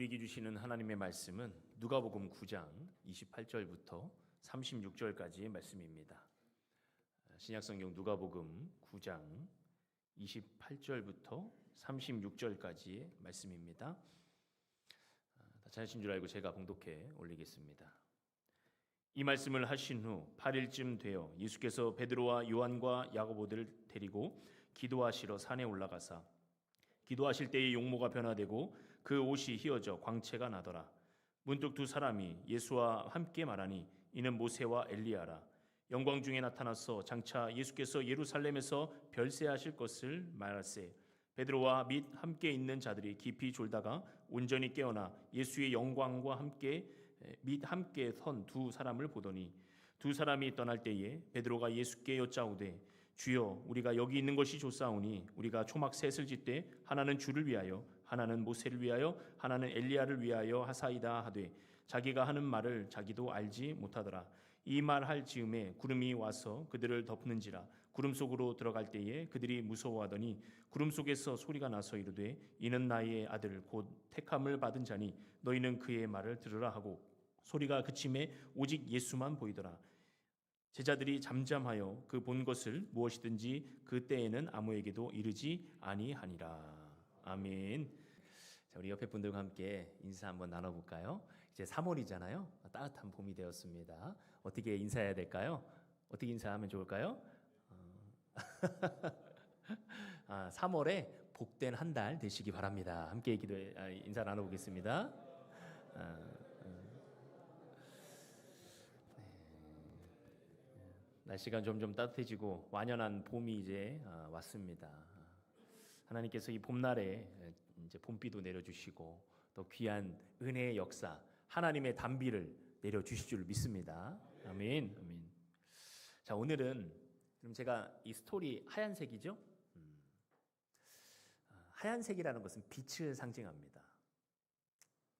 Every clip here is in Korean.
우리에게 주시는 하나님의 말씀은 누가복음 9장 28절부터 36절까지의 말씀입니다. 신약성경 누가복음 9장 28절부터 36절까지의 말씀입니다. 다 찾으신 줄 알고 제가 봉독해 올리겠습니다. 이 말씀을 하신 후 8일쯤 되어 예수께서 베드로와 요한과 야고보들을 데리고 기도하시러 산에 올라가사 기도하실 때에 용모가 변화되고 그 옷이 휘어져 광채가 나더라. 문득 두 사람이 예수와 함께 말하니 이는 모세와 엘리야라. 영광 중에 나타나서 장차 예수께서 예루살렘에서 별세하실 것을 말하세. 베드로와 및 함께 있는 자들이 깊이 졸다가 온전히 깨어나 예수의 영광과 함께 선 두 사람을 보더니 두 사람이 떠날 때에 베드로가 예수께 여짜오되 주여 우리가 여기 있는 것이 좋사오니 우리가 초막 셋을 짓되 하나는 주를 위하여 하나는 모세를 위하여 하나는 엘리야를 위하여 하사이다 하되 자기가 하는 말을 자기도 알지 못하더라. 이 말 할 즈음에 구름이 와서 그들을 덮는지라. 구름 속으로 들어갈 때에 그들이 무서워하더니 구름 속에서 소리가 나서 이르되 이는 나의 아들 곧 택함을 받은 자니 너희는 그의 말을 들으라 하고 소리가 그침에 오직 예수만 보이더라. 제자들이 잠잠하여 그 본 것을 무엇이든지 그 때에는 아무에게도 이르지 아니하니라. 아멘. 자, 우리 옆에 분들과 함께 인사 한번 나눠볼까요? 이제 3월이잖아요. 따뜻한 봄이 되었습니다. 어떻게 인사해야 될까요? 어떻게 인사하면 좋을까요? 3월에 복된 한 달 되시기 바랍니다. 함께 인사 나눠보겠습니다. 날씨가 점점 따뜻해지고 완연한 봄이 이제 왔습니다. 하나님께서 이 봄날에 이제 봄비도 내려주시고 또 귀한 은혜의 역사, 하나님의 단비를 내려주실 줄 믿습니다. 아멘. 아멘. 자, 오늘은 그럼 제가 이 스토리 하얀색이죠? 하얀색이라는 것은 빛을 상징합니다.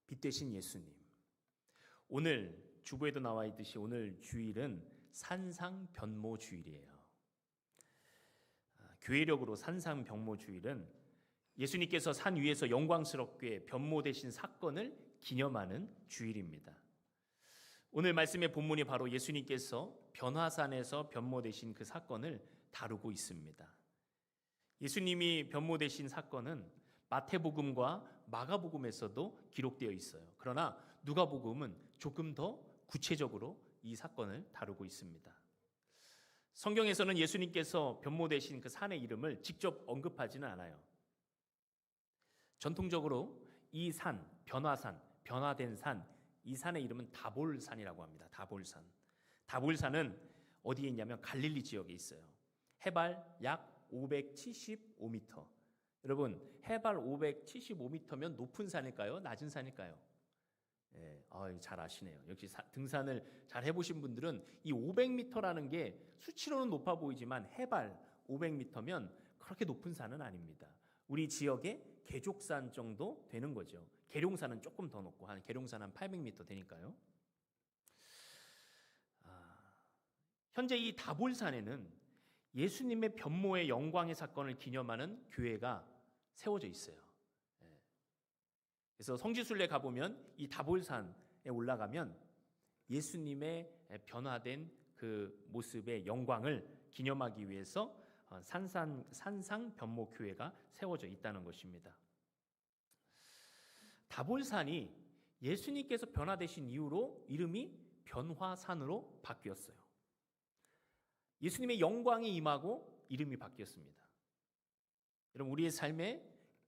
빛 되신 예수님. 오늘 주보에도 나와 있듯이 오늘 주일은 산상변모 주일이에요. 교회력으로 산상변모 주일은 예수님께서 산 위에서 영광스럽게 변모되신 사건을 기념하는 주일입니다. 오늘 말씀의 본문이 바로 예수님께서 변화산에서 변모되신 그 사건을 다루고 있습니다. 예수님이 변모되신 사건은 마태복음과 마가복음에서도 기록되어 있어요. 그러나 누가복음은 조금 더 구체적으로 이 사건을 다루고 있습니다. 성경에서는 예수님께서 변모되신 그 산의 이름을 직접 언급하지는 않아요. 전통적으로 이 산, 변화산, 변화된 산, 이 산의 이름은 다볼산이라고 합니다. 다볼산. 다볼산은 어디에 있냐면 갈릴리 지역에 있어요. 해발 약 575m. 여러분, 해발 575m면 높은 산일까요? 낮은 산일까요? 잘 아시네요. 역시 등산을 잘 해보신 분들은 이 500m라는 게 수치로는 높아 보이지만 해발 500m면 그렇게 높은 산은 아닙니다. 우리 지역의 계족산 정도 되는 거죠. 계룡산은 조금 더 높고 계룡산 한 800m 되니까요. 현재 이 다볼산에는 예수님의 변모의 영광의 사건을 기념하는 교회가 세워져 있어요. 그래서 성지순례 가보면 이 다볼산에 올라가면 예수님의 변화된 그 모습의 영광을 기념하기 위해서 산상변모교회가 세워져 있다는 것입니다. 다볼산이 예수님께서 변화되신 이후로 이름이 변화산으로 바뀌었어요. 예수님의 영광이 임하고 이름이 바뀌었습니다. 여러분, 우리의 삶에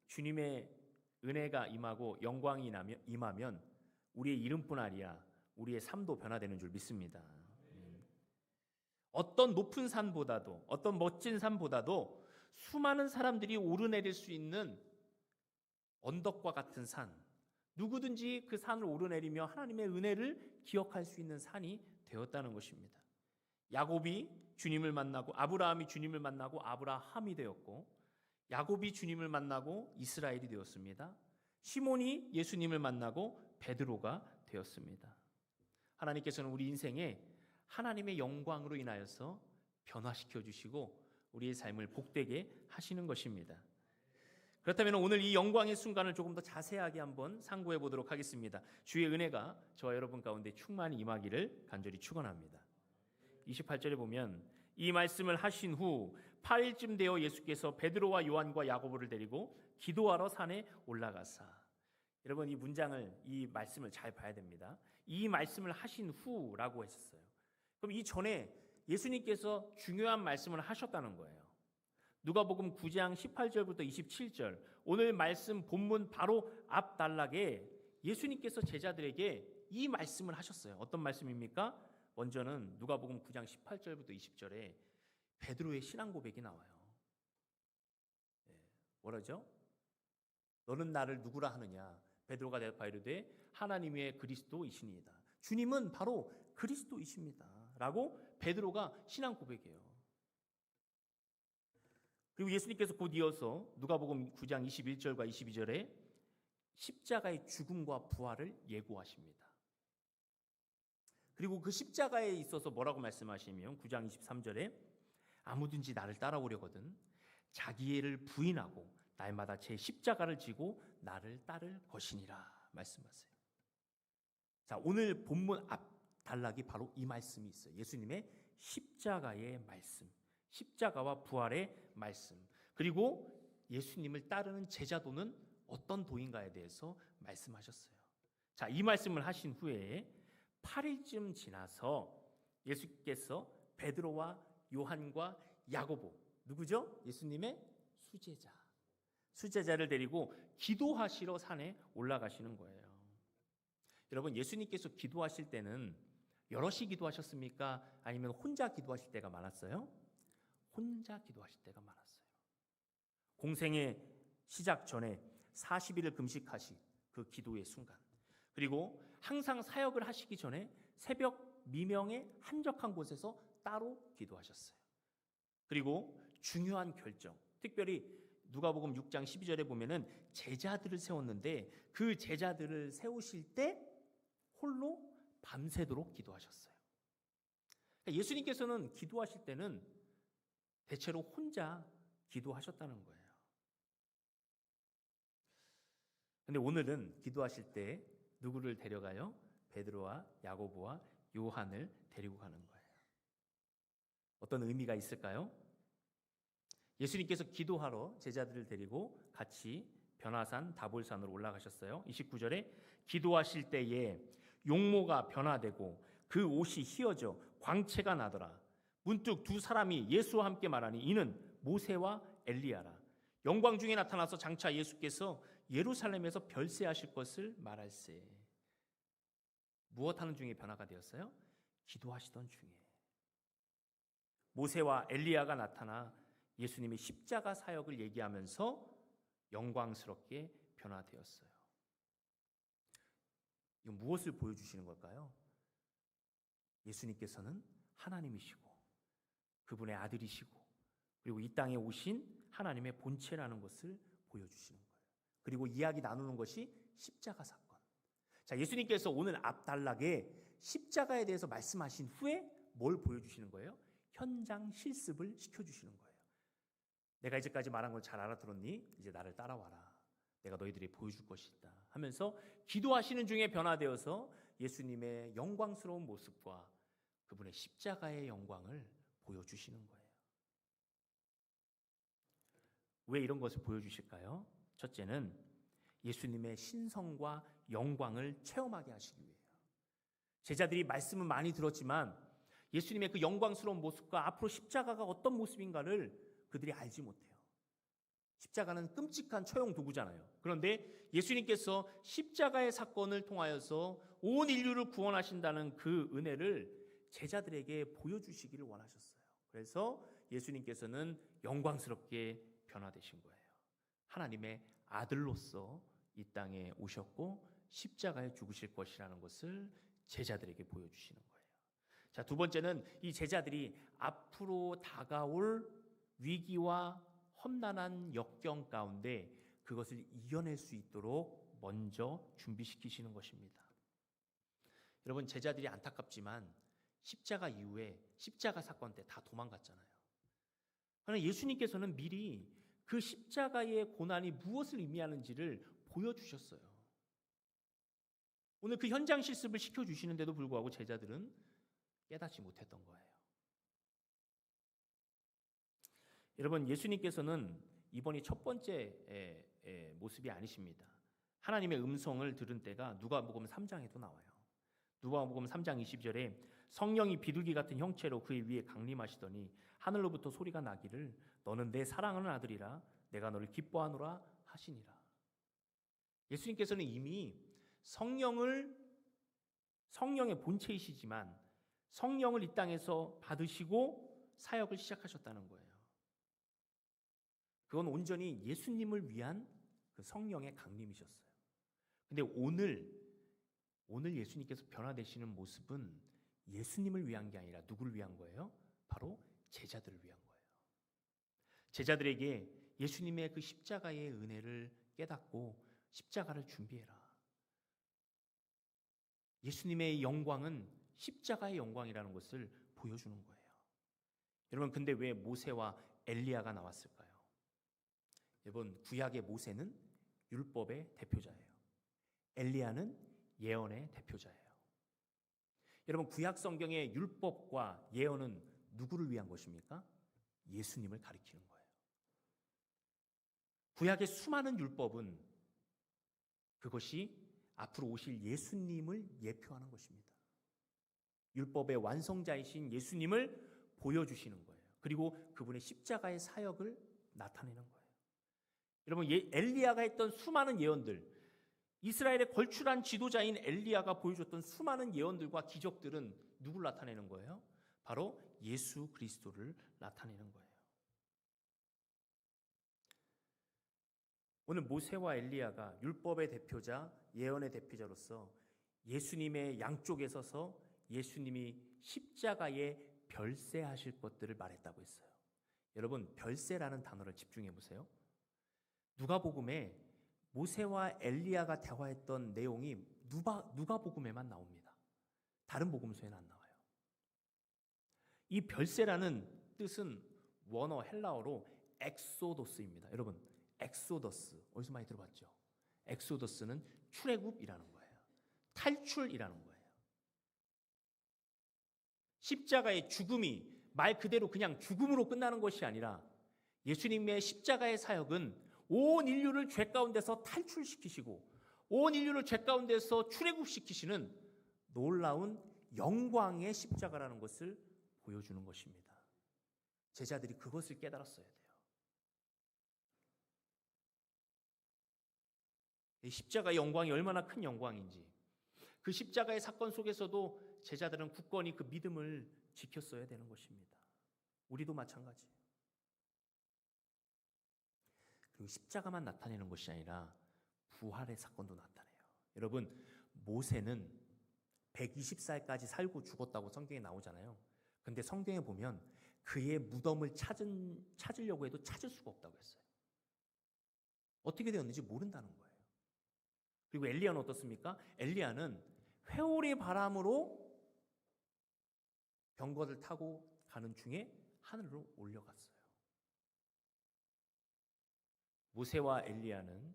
주님의 은혜가 임하고 영광이 임하면 우리의 이름뿐 아니라 우리의 삶도 변화되는 줄 믿습니다. 어떤 높은 산보다도 어떤 멋진 산보다도 수많은 사람들이 오르내릴 수 있는 언덕과 같은 산, 누구든지 그 산을 오르내리며 하나님의 은혜를 기억할 수 있는 산이 되었다는 것입니다. 야곱이 주님을 만나고 아브라함이 주님을 만나고 아브라함이 되었고 야곱이 주님을 만나고 이스라엘이 되었습니다. 시몬이 예수님을 만나고 베드로가 되었습니다. 하나님께서는 우리 인생에 하나님의 영광으로 인하여서 변화시켜 주시고 우리의 삶을 복되게 하시는 것입니다. 그렇다면 오늘 이 영광의 순간을 조금 더 자세하게 한번 상고해 보도록 하겠습니다. 주의 은혜가 저와 여러분 가운데 충만히 임하기를 간절히 축원합니다. 28절에 보면 이 말씀을 하신 후 8일쯤 되어 예수께서 베드로와 요한과 야고보를 데리고 기도하러 산에 올라가사. 여러분 이 말씀을 잘 봐야 됩니다. 이 말씀을 하신 후라고 했었어요. 그럼 이 전에 예수님께서 중요한 말씀을 하셨다는 거예요. 누가복음 9장 18절부터 27절 오늘 말씀 본문 바로 앞 단락에 예수님께서 제자들에게 이 말씀을 하셨어요. 어떤 말씀입니까? 먼저는 누가복음 9장 18절부터 20절에 베드로의 신앙 고백이 나와요. 뭐라죠? 너는 나를 누구라 하느냐? 베드로가 대답하여 이르되 하나님의 그리스도이시니이다. 주님은 바로 그리스도이십니다. 라고 베드로가 신앙 고백해요. 그리고 예수님께서 곧 이어서 누가복음 9장 21절과 22절에 십자가의 죽음과 부활을 예고하십니다. 그리고 그 십자가에 있어서 뭐라고 말씀하시면 9장 23절에 아무든지 나를 따라오려거든 자기애를 부인하고 날마다 제 십자가를 지고 나를 따를 것이니라 말씀하세요. 자, 오늘 본문 앞 단락이 바로 이 말씀이 있어요. 예수님의 십자가의 말씀, 십자가와 부활의 말씀, 그리고 예수님을 따르는 제자도는 어떤 도인가에 대해서 말씀하셨어요. 자, 이 말씀을 하신 후에 8일쯤 지나서 예수께서 베드로와 요한과 야고보, 누구죠? 예수님의 수제자를 데리고 기도하시러 산에 올라가시는 거예요. 여러분, 예수님께서 기도하실 때는 여럿이 기도하셨습니까? 아니면 혼자 기도하실 때가 많았어요? 혼자 기도하실 때가 많았어요. 공생의 시작 전에 40일을 금식하신 그 기도의 순간, 그리고 항상 사역을 하시기 전에 새벽 미명에 한적한 곳에서 따로 기도하셨어요. 그리고 중요한 결정, 특별히 누가복음 6장 12절에 보면은 제자들을 세웠는데 그 제자들을 세우실 때 홀로 밤새도록 기도하셨어요. 그러니까 예수님께서는 기도하실 때는 대체로 혼자 기도하셨다는 거예요. 근데 오늘은 기도하실 때 누구를 데려가요? 베드로와 야고보와 요한을 데리고 가는 거예요. 어떤 의미가 있을까요? 예수님께서 기도하러 제자들을 데리고 같이 변화산 다볼산으로 올라가셨어요. 29절에 기도하실 때에 용모가 변화되고 그 옷이 휘어져 광채가 나더라. 문득 두 사람이 예수와 함께 말하니 이는 모세와 엘리야라. 영광 중에 나타나서 장차 예수께서 예루살렘에서 별세하실 것을 말할세. 무엇하는 중에 변화가 되었어요? 기도하시던 중에. 모세와 엘리야가 나타나 예수님의 십자가 사역을 얘기하면서 영광스럽게 변화되었어요. 이건 무엇을 보여주시는 걸까요? 예수님께서는 하나님이시고 그분의 아들이시고 그리고 이 땅에 오신 하나님의 본체라는 것을 보여주시는 거예요. 그리고 이야기 나누는 것이 십자가 사건. 자, 예수님께서 오늘 앞 단락에 십자가에 대해서 말씀하신 후에 뭘 보여주시는 거예요? 현장 실습을 시켜주시는 거예요. 내가 이제까지 말한 걸 잘 알아들었니? 이제 나를 따라와라. 내가 너희들이 보여줄 것이다 하면서 기도하시는 중에 변화되어서 예수님의 영광스러운 모습과 그분의 십자가의 영광을 보여주시는 거예요. 왜 이런 것을 보여주실까요? 첫째는 예수님의 신성과 영광을 체험하게 하시기 위해요. 제자들이 말씀은 많이 들었지만 예수님의 그 영광스러운 모습과 앞으로 십자가가 어떤 모습인가를 그들이 알지 못해요. 십자가는 끔찍한 처형 도구잖아요. 그런데 예수님께서 십자가의 사건을 통하여서 온 인류를 구원하신다는 그 은혜를 제자들에게 보여주시기를 원하셨어요. 그래서 예수님께서는 영광스럽게 변화되신 거예요. 하나님의 아들로서 이 땅에 오셨고 십자가에 죽으실 것이라는 것을 제자들에게 보여주시는 거예요. 자, 두 번째는 이 제자들이 앞으로 다가올 위기와 험난한 역경 가운데 그것을 이겨낼 수 있도록 먼저 준비시키시는 것입니다. 여러분, 제자들이 안타깝지만 십자가 이후에 십자가 사건 때 다 도망갔잖아요. 그러나 예수님께서는 미리 그 십자가의 고난이 무엇을 의미하는지를 보여주셨어요. 오늘 그 현장 실습을 시켜주시는데도 불구하고 제자들은 깨닫지 못했던 거예요. 여러분, 예수님께서는 이번이 첫 번째 모습이 아니십니다. 하나님의 음성을 들은 때가 누가복음 3장에도 나와요. 누가복음 3장 20절에 성령이 비둘기 같은 형체로 그의 위에 강림하시더니 하늘로부터 소리가 나기를 너는 내 사랑하는 아들이라 내가 너를 기뻐하노라 하시니라. 예수님께서는 이미 성령의 본체이시지만 성령을 이 땅에서 받으시고 사역을 시작하셨다는 거예요. 그건 온전히 예수님을 위한 그 성령의 강림이셨어요. 근데 오늘 예수님께서 변화되시는 모습은 예수님을 위한 게 아니라 누구를 위한 거예요? 바로 제자들을 위한 거예요. 제자들에게 예수님의 그 십자가의 은혜를 깨닫고 십자가를 준비해라. 예수님의 영광은 십자가의 영광이라는 것을 보여주는 거예요. 여러분, 근데 왜 모세와 엘리야가 나왔을까요? 여러분, 구약의 모세는 율법의 대표자예요. 엘리야는 예언의 대표자예요. 여러분, 구약 성경의 율법과 예언은 누구를 위한 것입니까? 예수님을 가리키는 거예요. 구약의 수많은 율법은 그것이 앞으로 오실 예수님을 예표하는 것입니다. 율법의 완성자이신 예수님을 보여주시는 거예요. 그리고 그분의 십자가의 사역을 나타내는 거예요. 여러분, 엘리야가 했던 수많은 예언들, 이스라엘의 걸출한 지도자인 엘리야가 보여줬던 수많은 예언들과 기적들은 누굴 나타내는 거예요? 바로 예수 그리스도를 나타내는 거예요. 오늘 모세와 엘리야가 율법의 대표자, 예언의 대표자로서 예수님의 양쪽에 서서 예수님이 십자가에 별세하실 것들을 말했다고 했어요. 여러분, 별세라는 단어를 집중해 보세요. 누가복음에 모세와 엘리야가 대화했던 내용이 누가복음에만 나옵니다. 다른 복음서에는 안 나와요. 이 별세라는 뜻은 원어 헬라어로 엑소도스입니다. 여러분, 엑소더스 어디서 많이 들어봤죠? 엑소더스는 출애굽이라는 거예요. 탈출이라는 거예요. 십자가의 죽음이 말 그대로 그냥 죽음으로 끝나는 것이 아니라 예수님의 십자가의 사역은 온 인류를 죄 가운데서 탈출시키시고 온 인류를 죄 가운데서 출애굽시키시는 놀라운 영광의 십자가라는 것을 보여주는 것입니다. 제자들이 그것을 깨달았어야 돼요. 이 십자가의 영광이 얼마나 큰 영광인지, 그 십자가의 사건 속에서도 제자들은 굳건히 그 믿음을 지켰어야 되는 것입니다. 우리도 마찬가지예요. 그리고 십자가만 나타내는 것이 아니라 부활의 사건도 나타내요. 여러분, 모세는 120살까지 살고 죽었다고 성경에 나오잖아요. 근데 성경에 보면 그의 무덤을 찾으려고 해도 찾을 수가 없다고 했어요. 어떻게 되었는지 모른다는 거예요. 그리고 엘리야는 어떻습니까? 엘리야는 회오리 바람으로 병거를 타고 가는 중에 하늘로 올려갔어요. 모세와 엘리야는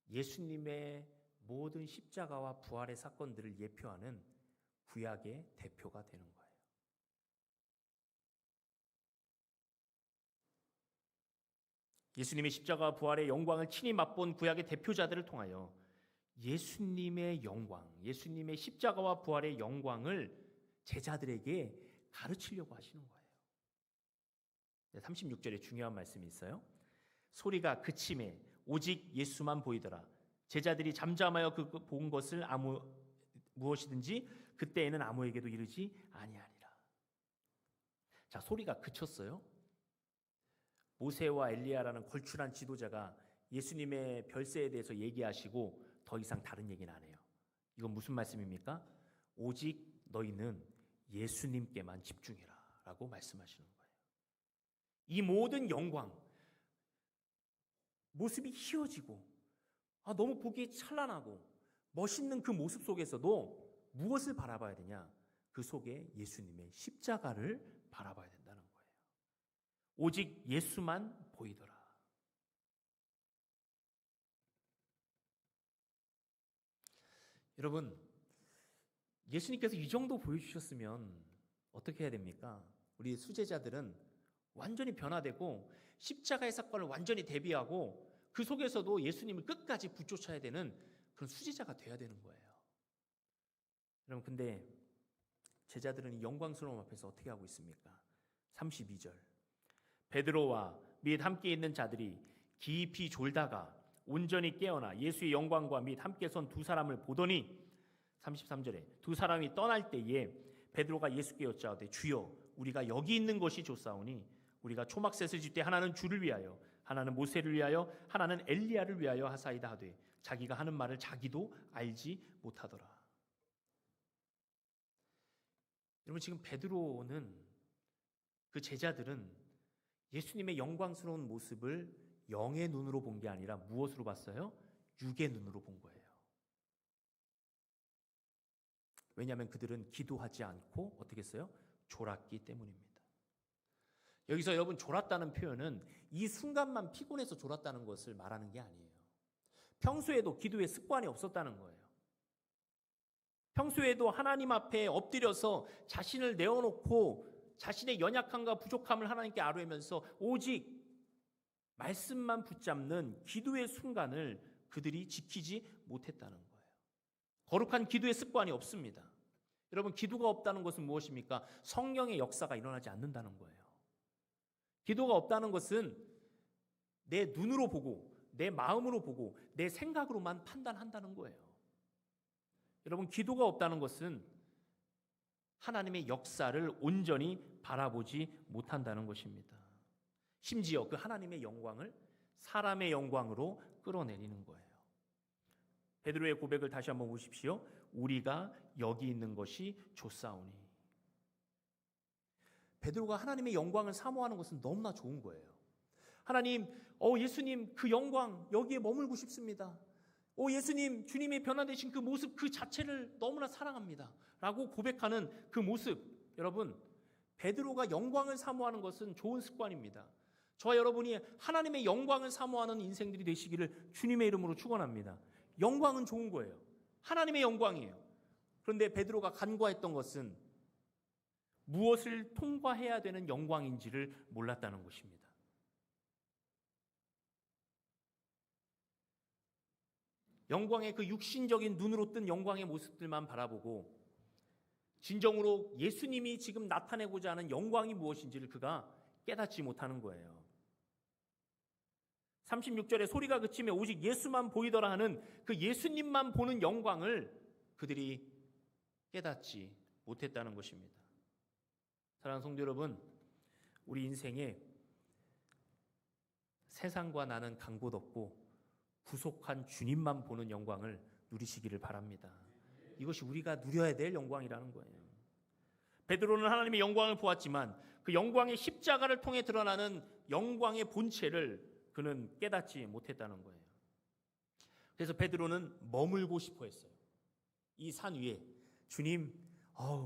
예수님의 모든 십자가와 부활의 사건들을 예표하는 구약의 대표가 되는 거예요. 예수님의 십자가와 부활의 영광을 친히 맛본 구약의 대표자들을 통하여 예수님의 영광, 예수님의 십자가와 부활의 영광을 제자들에게 가르치려고 하시는 거예요. 36절에 중요한 말씀이 있어요. 소리가 그침에 오직 예수만 보이더라. 제자들이 잠잠하여 그 본 것을 무엇이든지 그때에는 아무에게도 이르지 아니하니라. 자, 소리가 그쳤어요. 모세와 엘리야라는 걸출한 지도자가 예수님의 별세에 대해서 얘기하시고 더 이상 다른 얘기는 안 해요. 이건 무슨 말씀입니까? 오직 너희는 예수님께만 집중해라 라고 말씀하시는 거예요. 이 모든 영광, 모습이 희어지고 너무 보기에 찬란하고 멋있는 그 모습 속에서도 무엇을 바라봐야 되냐? 그 속에 예수님의 십자가를 바라봐야 된다는 거예요. 오직 예수만 보이더라. 여러분, 예수님께서 이 정도 보여주셨으면 어떻게 해야 됩니까? 우리 수제자들은 완전히 변화되고 십자가의 사건을 완전히 대비하고 그 속에서도 예수님을 끝까지 붙쫓아야 되는 그런 수제자가 돼야 되는 거예요. 여러분, 근데 제자들은 이 영광스러움 앞에서 어떻게 하고 있습니까? 32절. 베드로와 및 함께 있는 자들이 깊이 졸다가 온전히 깨어나 예수의 영광과 및 함께 선 두 사람을 보더니 33절에 두 사람이 떠날 때에 베드로가 예수께 여짜오되 주여 우리가 여기 있는 것이 좋사오니 우리가 초막셋을 질 때 하나는 주를 위하여 하나는 모세를 위하여 하나는 엘리야를 위하여 하사이다 하되 자기가 하는 말을 자기도 알지 못하더라. 여러분, 지금 베드로는 그 제자들은 예수님의 영광스러운 모습을 영의 눈으로 본 게 아니라 무엇으로 봤어요? 육의 눈으로 본 거예요. 왜냐하면 그들은 기도하지 않고 어떻게 했어요? 졸았기 때문입니다. 여기서 여러분, 졸았다는 표현은 이 순간만 피곤해서 졸았다는 것을 말하는 게 아니에요. 평소에도 기도의 습관이 없었다는 거예요. 평소에도 하나님 앞에 엎드려서 자신을 내어놓고 자신의 연약함과 부족함을 하나님께 아뢰면서 오직 말씀만 붙잡는 기도의 순간을 그들이 지키지 못했다는 거예요. 거룩한 기도의 습관이 없습니다. 여러분, 기도가 없다는 것은 무엇입니까? 성령의 역사가 일어나지 않는다는 거예요. 기도가 없다는 것은 내 눈으로 보고 내 마음으로 보고 내 생각으로만 판단한다는 거예요. 여러분, 기도가 없다는 것은 하나님의 역사를 온전히 바라보지 못한다는 것입니다. 심지어 그 하나님의 영광을 사람의 영광으로 끌어내리는 거예요. 베드로의 고백을 다시 한번 보십시오. 우리가 여기 있는 것이 좋사오니. 베드로가 하나님의 영광을 사모하는 것은 너무나 좋은 거예요. 하나님, 예수님 그 영광 여기에 머물고 싶습니다. 예수님, 주님의 변화되신 그 모습 그 자체를 너무나 사랑합니다. 라고 고백하는 그 모습, 여러분, 베드로가 영광을 사모하는 것은 좋은 습관입니다. 저와 여러분이 하나님의 영광을 사모하는 인생들이 되시기를 주님의 이름으로 축원합니다. 영광은 좋은 거예요. 하나님의 영광이에요. 그런데 베드로가 간과했던 것은 무엇을 통과해야 되는 영광인지를 몰랐다는 것입니다. 영광의 그 육신적인 눈으로 뜬 영광의 모습들만 바라보고 진정으로 예수님이 지금 나타내고자 하는 영광이 무엇인지를 그가 깨닫지 못하는 거예요. 36절에 소리가 그치며 오직 예수만 보이더라 하는 그 예수님만 보는 영광을 그들이 깨닫지 못했다는 것입니다. 사랑하는 성도 여러분, 우리 인생에 세상과 나는 간 곳 없고 구속한 주님만 보는 영광을 누리시기를 바랍니다. 이것이 우리가 누려야 될 영광이라는 거예요. 베드로는 하나님의 영광을 보았지만 그 영광의 십자가를 통해 드러나는 영광의 본체를 그는 깨닫지 못했다는 거예요. 그래서 베드로는 머물고 싶어 했어요. 이 산 위에 주님,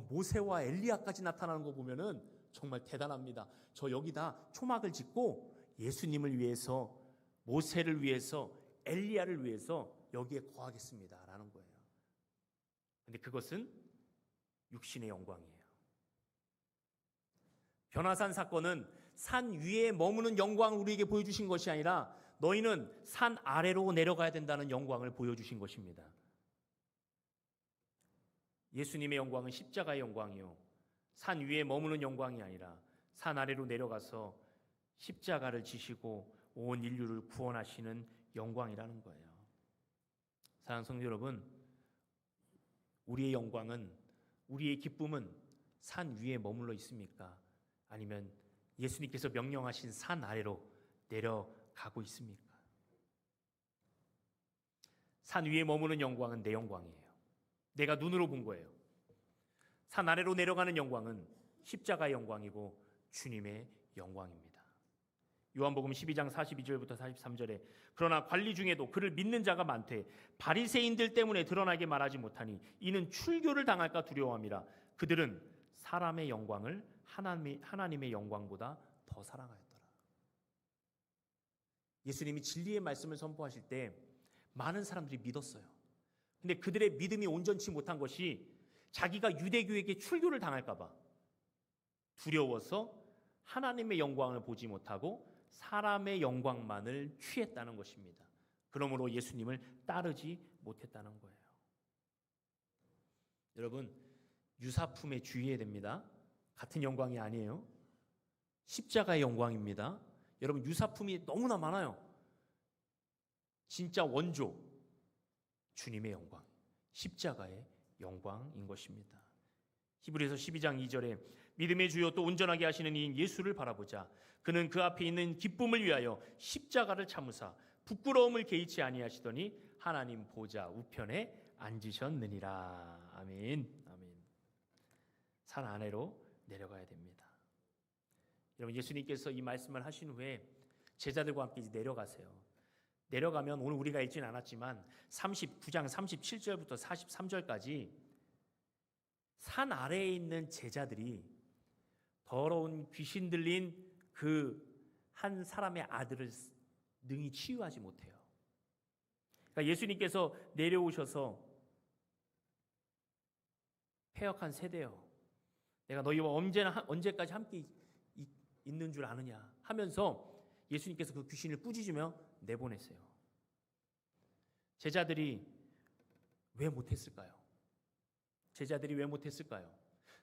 모세와 엘리야까지 나타나는 거 보면은 정말 대단합니다. 저 여기다 초막을 짓고 예수님을 위해서, 모세를 위해서, 엘리야를 위해서 여기에 거하겠습니다. 라는 거예요. 근데 그것은 육신의 영광이에요. 변화산 사건은 산 위에 머무는 영광을 우리에게 보여주신 것이 아니라 너희는 산 아래로 내려가야 된다는 영광을 보여주신 것입니다. 예수님의 영광은 십자가의 영광이요, 산 위에 머무는 영광이 아니라 산 아래로 내려가서 십자가를 지시고 온 인류를 구원하시는 영광이라는 거예요. 사랑하는 성도 여러분, 우리의 영광은, 우리의 기쁨은 산 위에 머물러 있습니까? 아니면 예수님께서 명령하신 산 아래로 내려가고 있습니까? 산 위에 머무는 영광은 내 영광이에요. 내가 눈으로 본 거예요. 산 아래로 내려가는 영광은 십자가의 영광이고 주님의 영광입니다. 요한복음 12장 42절부터 43절에 그러나 관리 중에도 그를 믿는 자가 많되 바리새인들 때문에 드러나게 말하지 못하니 이는 출교를 당할까 두려워함이라. 그들은 사람의 영광을 하나님의 영광보다 더 사랑하였더라. 예수님이 진리의 말씀을 선포하실 때 많은 사람들이 믿었어요. 근데 그들의 믿음이 온전치 못한 것이 자기가 유대교에게 출교를 당할까 봐 두려워서 하나님의 영광을 보지 못하고 사람의 영광만을 취했다는 것입니다. 그러므로 예수님을 따르지 못했다는 거예요. 여러분, 유사품에 주의해야 됩니다. 같은 영광이 아니에요. 십자가의 영광입니다. 여러분, 유사품이 너무나 많아요. 진짜 원조, 주님의 영광, 십자가의 영광인 것입니다. 히브리서 12장 2절에 믿음의 주요 또 온전하게 하시는 이인 예수를 바라보자. 그는 그 앞에 있는 기쁨을 위하여 십자가를 참으사 부끄러움을 개의치 아니하시더니 하나님 보좌 우편에 앉으셨느니라. 아멘. 아멘. 산 아래로 내려가야 됩니다. 여러분, 예수님께서 이 말씀을 하신 후에 제자들과 함께 내려가세요. 내려가면 오늘 우리가 읽지는 않았지만 39장 37절부터 43절까지 산 아래에 있는 제자들이 더러운 귀신 들린 그 한 사람의 아들을 능히 치유하지 못해요. 그러니까 예수님께서 내려오셔서 패역한 세대여, 내가 너희와 언제까지 함께 있는 줄 아느냐 하면서 예수님께서 그 귀신을 꾸짖으며 내보냈어요. 제자들이 왜 못했을까요? 제자들이 왜 못했을까요?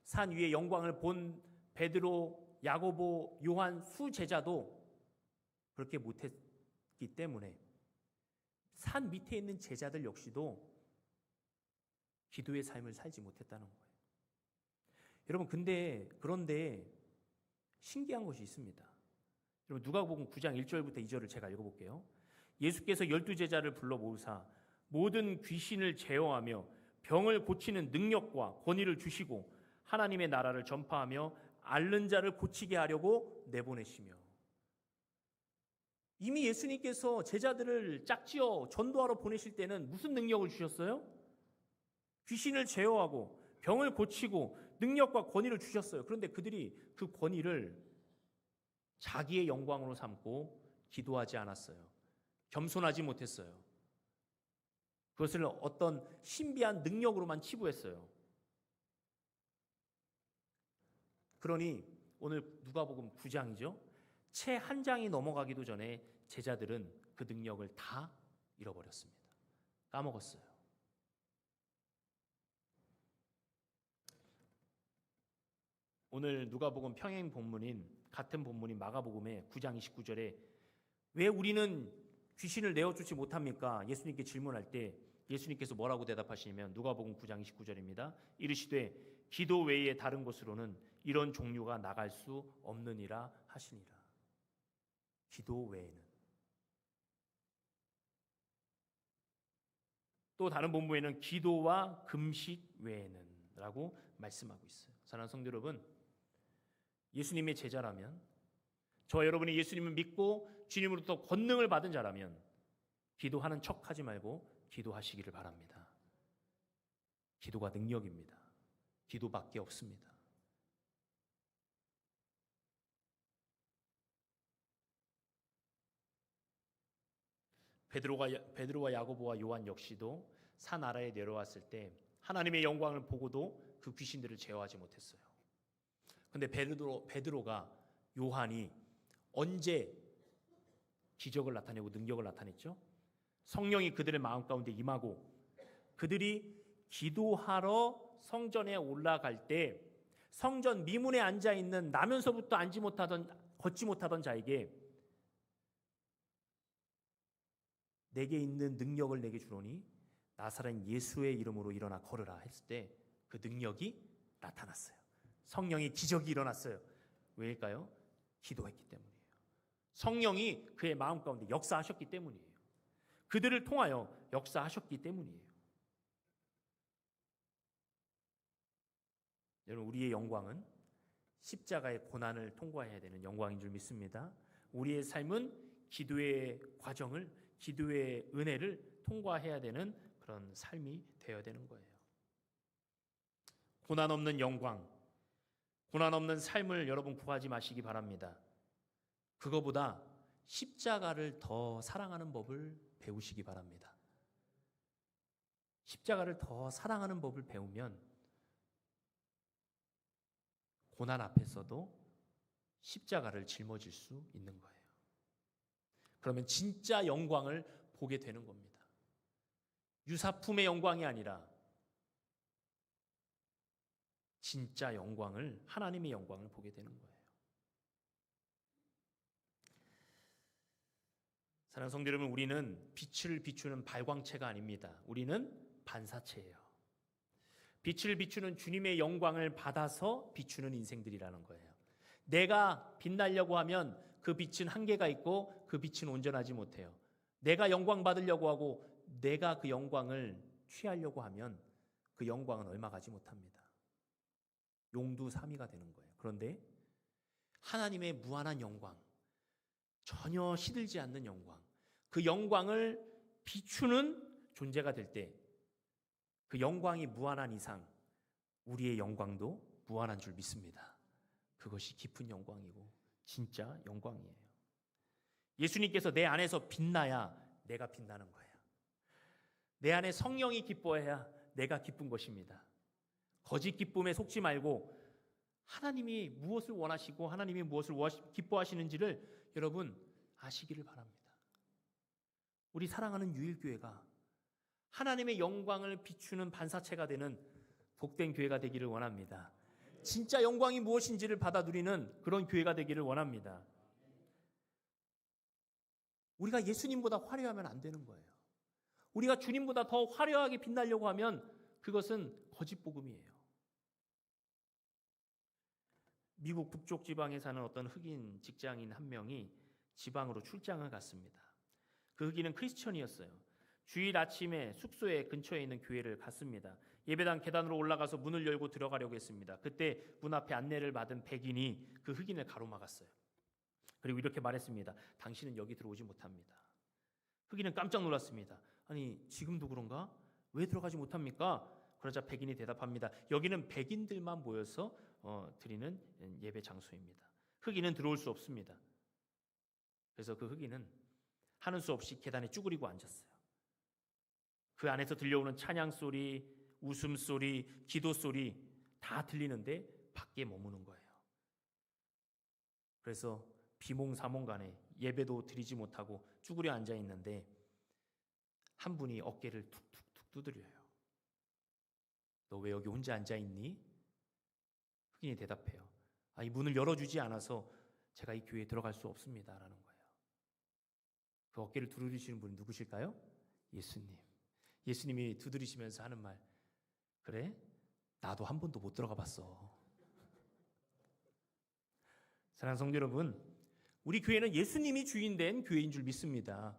산 위에 영광을 본 베드로, 야고보, 요한 수제자도 그렇게 못했기 때문에 산 밑에 있는 제자들 역시도 기도의 삶을 살지 못했다는 거예요. 여러분, 그런데 신기한 것이 있습니다. 여러분, 누가복음 9장 1절부터 2절을 제가 읽어볼게요. 예수께서 12제자를 불러 모으사 모든 귀신을 제어하며 병을 고치는 능력과 권위를 주시고 하나님의 나라를 전파하며 앓는 자를 고치게 하려고 내보내시며. 이미 예수님께서 제자들을 짝지어 전도하러 보내실 때는 무슨 능력을 주셨어요? 귀신을 제어하고 병을 고치고 능력과 권위를 주셨어요. 그런데 그들이 그 권위를 자기의 영광으로 삼고 기도하지 않았어요. 겸손하지 못했어요. 그것을 어떤 신비한 능력으로만 치부했어요. 그러니 오늘 누가복음 9장이죠. 채 한 장이 넘어가기도 전에 제자들은 그 능력을 다 잃어버렸습니다. 까먹었어요. 오늘 누가복음 평행 본문인 같은 본문인 마가복음의 9장 29절에 왜 우리는 귀신을 내어쫓지 못합니까? 예수님께 질문할 때 예수님께서 뭐라고 대답하시냐면 누가복음 9장 29절입니다. 이르시되 기도 외에 다른 곳으로는 이런 종류가 나갈 수 없느니라 하시니라. 기도 외에는. 또 다른 본문에는 기도와 금식 외에는 라고 말씀하고 있어요. 사랑하는 성도 여러분, 예수님의 제자라면, 저와 여러분이 예수님을 믿고 주님으로부터 권능을 받은 자라면 기도하는 척하지 말고 기도하시기를 바랍니다. 기도가 능력입니다. 기도밖에 없습니다. 베드로와 야고보와 요한 역시도 산 아래에 내려왔을 때 하나님의 영광을 보고도 그 귀신들을 제어하지 못했어요. 그런데 베드로가 요한이 언제 기적을 나타내고 능력을 나타냈죠? 성령이 그들의 마음 가운데 임하고 그들이 기도하러 성전에 올라갈 때 성전 미문에 앉아 있는 나면서부터 걷지 못하던 자에게 내게 있는 능력을 내게 주노니 나사렛 예수의 이름으로 일어나 걸으라 했을 때 그 능력이 나타났어요. 성령의 기적이 일어났어요. 왜일까요? 기도했기 때문이에요. 성령이 그의 마음 가운데 역사하셨기 때문이에요. 그들을 통하여 역사하셨기 때문이에요. 여러분, 우리의 영광은 십자가의 고난을 통과해야 되는 영광인 줄 믿습니다. 우리의 삶은 기도의 과정을, 기도의 은혜를 통과해야 되는 그런 삶이 되어야 되는 거예요. 고난 없는 영광, 고난 없는 삶을 여러분 구하지 마시기 바랍니다. 그거보다 십자가를 더 사랑하는 법을 배우시기 바랍니다. 십자가를 더 사랑하는 법을 배우면 고난 앞에서도 십자가를 짊어질 수 있는 거예요. 그러면 진짜 영광을 보게 되는 겁니다. 유사품의 영광이 아니라 진짜 영광을, 하나님의 영광을 보게 되는 거예요. 사랑하는 성도 여러분, 우리는 빛을 비추는 발광체가 아닙니다. 우리는 반사체예요. 빛을 비추는 주님의 영광을 받아서 비추는 인생들이라는 거예요. 내가 빛나려고 하면 그 빛은 한계가 있고 그 빛은 온전하지 못해요. 내가 영광 받으려고 하고 내가 그 영광을 취하려고 하면 그 영광은 얼마 가지 못합니다. 용두사미가 되는 거예요. 그런데 하나님의 무한한 영광, 전혀 시들지 않는 영광, 그 영광을 비추는 존재가 될 때 그 영광이 무한한 이상 우리의 영광도 무한한 줄 믿습니다. 그것이 깊은 영광이고 진짜 영광이에요. 예수님께서 내 안에서 빛나야 내가 빛나는 거예요. 내 안에 성령이 기뻐해야 내가 기쁜 것입니다. 거짓 기쁨에 속지 말고 하나님이 무엇을 원하시고 하나님이 무엇을 기뻐하시는지를 여러분 아시기를 바랍니다. 우리 사랑하는 유일교회가 하나님의 영광을 비추는 반사체가 되는 복된 교회가 되기를 원합니다. 진짜 영광이 무엇인지를 받아들이는 그런 교회가 되기를 원합니다. 우리가 예수님보다 화려하면 안 되는 거예요. 우리가 주님보다 더 화려하게 빛나려고 하면 그것은 거짓 복음이에요. 미국 북쪽 지방에 사는 어떤 흑인 직장인 한 명이 지방으로 출장을 갔습니다. 그 흑인은 크리스천이었어요. 주일 아침에 숙소에 근처에 있는 교회를 갔습니다. 예배당 계단으로 올라가서 문을 열고 들어가려고 했습니다. 그때 문 앞에 안내를 받은 백인이 그 흑인을 가로막았어요. 그리고 이렇게 말했습니다. 당신은 여기 들어오지 못합니다. 흑인은 깜짝 놀랐습니다. 아니 지금도 그런가? 왜 들어가지 못합니까? 그러자 백인이 대답합니다. 여기는 백인들만 모여서 드리는 예배 장소입니다. 흑인은 들어올 수 없습니다. 그래서 그 흑인은 하는 수 없이 계단에 쭈그리고 앉았어요. 그 안에서 들려오는 찬양 소리, 웃음 소리, 기도 소리 다 들리는데 밖에 머무는 거예요. 그래서 비몽사몽간에 예배도 드리지 못하고 쭈그려 앉아 있는데 한 분이 어깨를 툭툭툭 두드려요. 너 왜 여기 혼자 앉아 있니? 흑인이 대답해요. 이 문을 열어주지 않아서 제가 이 교회에 들어갈 수 없습니다라는 거예요. 그 어깨를 두드리시는 분이 누구실까요? 예수님. 예수님이 두드리시면서 하는 말, 그래? 나도 한 번도 못 들어가 봤어. 사랑하는 성도 여러분, 우리 교회는 예수님이 주인된 교회인 줄 믿습니다.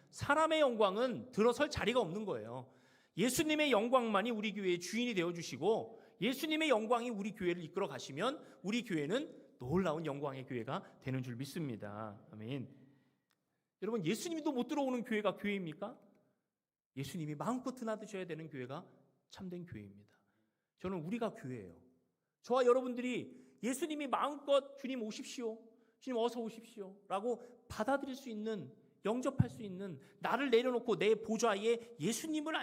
사람의 영광은 들어설 자리가 없는 거예요. 예수님의 영광만이 우리 교회의 주인이 되어주시고 예수님의 영광이 우리 교회를 이끌어 가시면 우리 교회는 놀라운 영광의 교회가 되는 줄 믿습니다. 아멘. 여러분, 예수님도 못 들어오는 교회가 교회입니까? 예수님이 마음껏 드나드셔야 되는 교회가 참된 교회입니다. 저는 우리가 교회예요. 저와 여러분들이 예수님이 마음껏 주님 오십시오, 주님 어서 오십시오 라고 받아들일 수 있는, 영접할 수 있는, 나를 내려놓고 내 보좌에 예수님을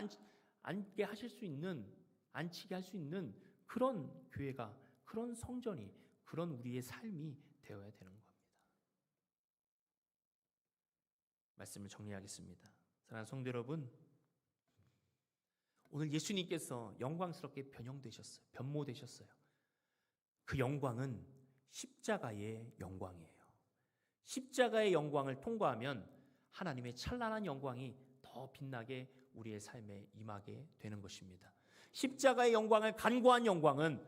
앉게 하실 수 있는, 앉히게 할 수 있는 그런 교회가, 그런 성전이, 그런 우리의 삶이 되어야 되는 겁니다. 말씀을 정리하겠습니다. 사랑하는 성도 여러분, 오늘 예수님께서 영광스럽게 변모되셨어요. 그 영광은 십자가의 영광이에요. 십자가의 영광을 통과하면 하나님의 찬란한 영광이 더 빛나게 우리의 삶에 임하게 되는 것입니다. 십자가의 영광을 간구한 영광은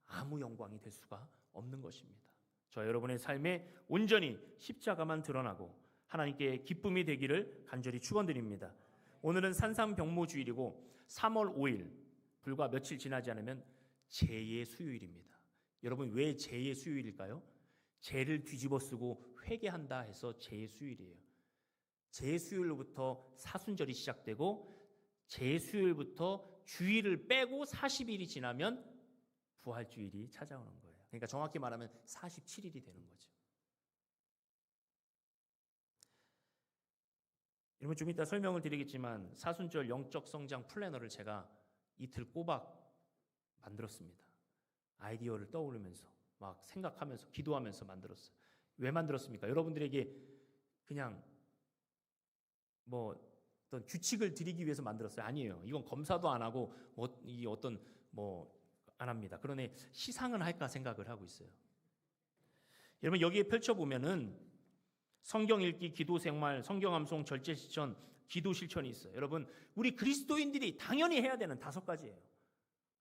아무 영광이 될 수가 없는 것입니다. 저 여러분의 삶에 온전히 십자가만 드러나고 하나님께 기쁨이 되기를 간절히 축원드립니다. 오늘은 산상병모주일이고 3월 5일 불과 며칠 지나지 않으면 죄의 수요일입니다. 여러분, 왜 죄의 수요일일까요? 죄를 뒤집어 쓰고 회개한다 해서 죄의 수요일이에요. 죄의 수요일로부터 사순절이 시작되고 죄의 수요일부터 주일을 빼고 40일이 지나면 부활주일이 찾아오는 거예요. 그러니까 정확히 말하면 47일이 되는 거죠. 여러분 좀 이따 설명을 드리겠지만 사순절 영적 성장 플래너를 제가 이틀 꼬박 만들었습니다. 아이디어를 떠오르면서 막 생각하면서 기도하면서 만들었어요. 왜 만들었습니까? 여러분들에게 그냥 뭐 어떤 규칙을 드리기 위해서 만들었어요? 아니에요. 이건 검사도 안 하고 이 어떤 뭐 안 합니다. 그러니 시상은 할까 생각을 하고 있어요. 여러분 여기에 펼쳐보면은 성경 읽기, 기도 생활, 성경 암송, 절제 실천, 기도 실천이 있어요. 여러분 우리 그리스도인들이 당연히 해야 되는 5가지예요.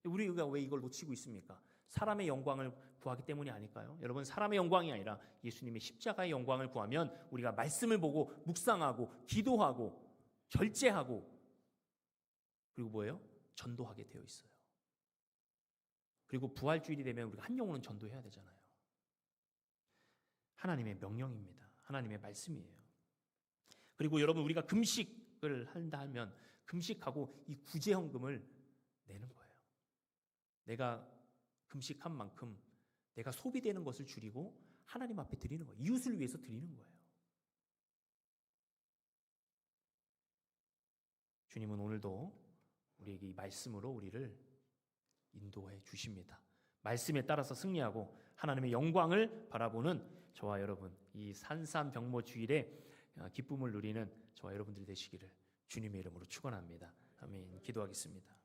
우리가 왜 이걸 놓치고 있습니까? 사람의 영광을 구하기 때문이 아닐까요? 여러분 사람의 영광이 아니라 예수님의 십자가의 영광을 구하면 우리가 말씀을 보고 묵상하고 기도하고 절제하고 그리고 뭐예요? 전도하게 되어 있어요. 그리고 부활주일이 되면 우리가 한 영혼은 전도해야 되잖아요. 하나님의 명령입니다. 하나님의 말씀이에요. 그리고 여러분 우리가 금식을 한다 하면 금식하고 이 구제헌금을 내는 거예요. 내가 금식한 만큼 내가 소비되는 것을 줄이고 하나님 앞에 드리는 거예요. 이웃을 위해서 드리는 거예요. 주님은 오늘도 우리에게 이 말씀으로 우리를 인도해 주십니다. 말씀에 따라서 승리하고 하나님의 영광을 바라보는 저와 여러분 이 산삼병모주일에 기쁨을 누리는 저와 여러분들이 되시기를 주님의 이름으로 축원합니다. 아멘. 기도하겠습니다.